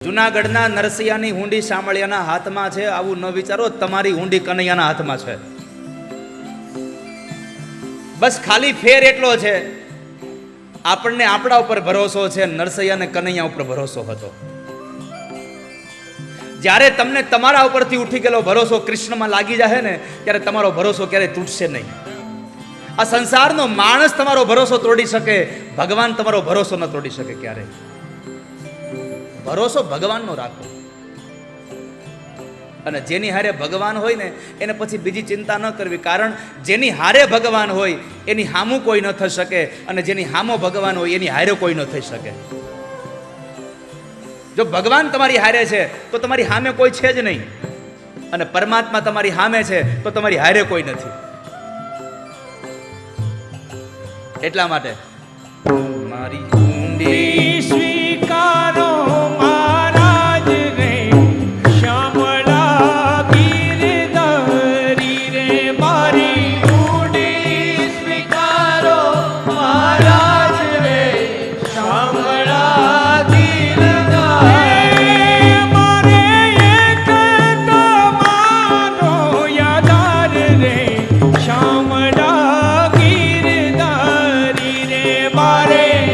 જુનાગઢના નરસિયાની હુંડી શામળિયાના હાથમાં છે, આવું ન વિચારો તમારી હુંડી કનૈયાના હાથમાં છે. બસ ખાલી ફેર એટલો છે, આપણને આપણા ઉપર ભરોસો છે, નરસૈયાને કનૈયા ઉપર ભરોસો હતો. જ્યારે તમને તમારા ઉપરથી ઉઠી ગયેલો ભરોસો કૃષ્ણમાં લાગી જાય ને, ત્યારે તમારો ભરોસો ક્યારેય તૂટશે નહીં. આ સંસારનો માણસ તમારો ભરોસો તોડી શકે, ભગવાન તમારો ભરોસો ન તોડી શકે ક્યારેય. ભરોસો ભગવાનનો રાખો, અને જેની હારે ભગવાન હોય ને એને પછી બીજી ચિંતા ન કરવી, કારણ જેની હારે ભગવાન હોય એની હામું કોઈ ન થઈ શકે, અને જેની હામો ભગવાન હોય એની હારે કોઈ ન થઈ શકે. જો ભગવાન તમારી હારે છે તો તમારી સામે કોઈ છે જ નહીં, અને પરમાત્મા તમારી સામે છે તો તમારી હારે કોઈ નથી. એટલા માટે મારી હુંડી સ્વીકારો મહારાજ રે, શ્યામળા ગીરધારી રે મારી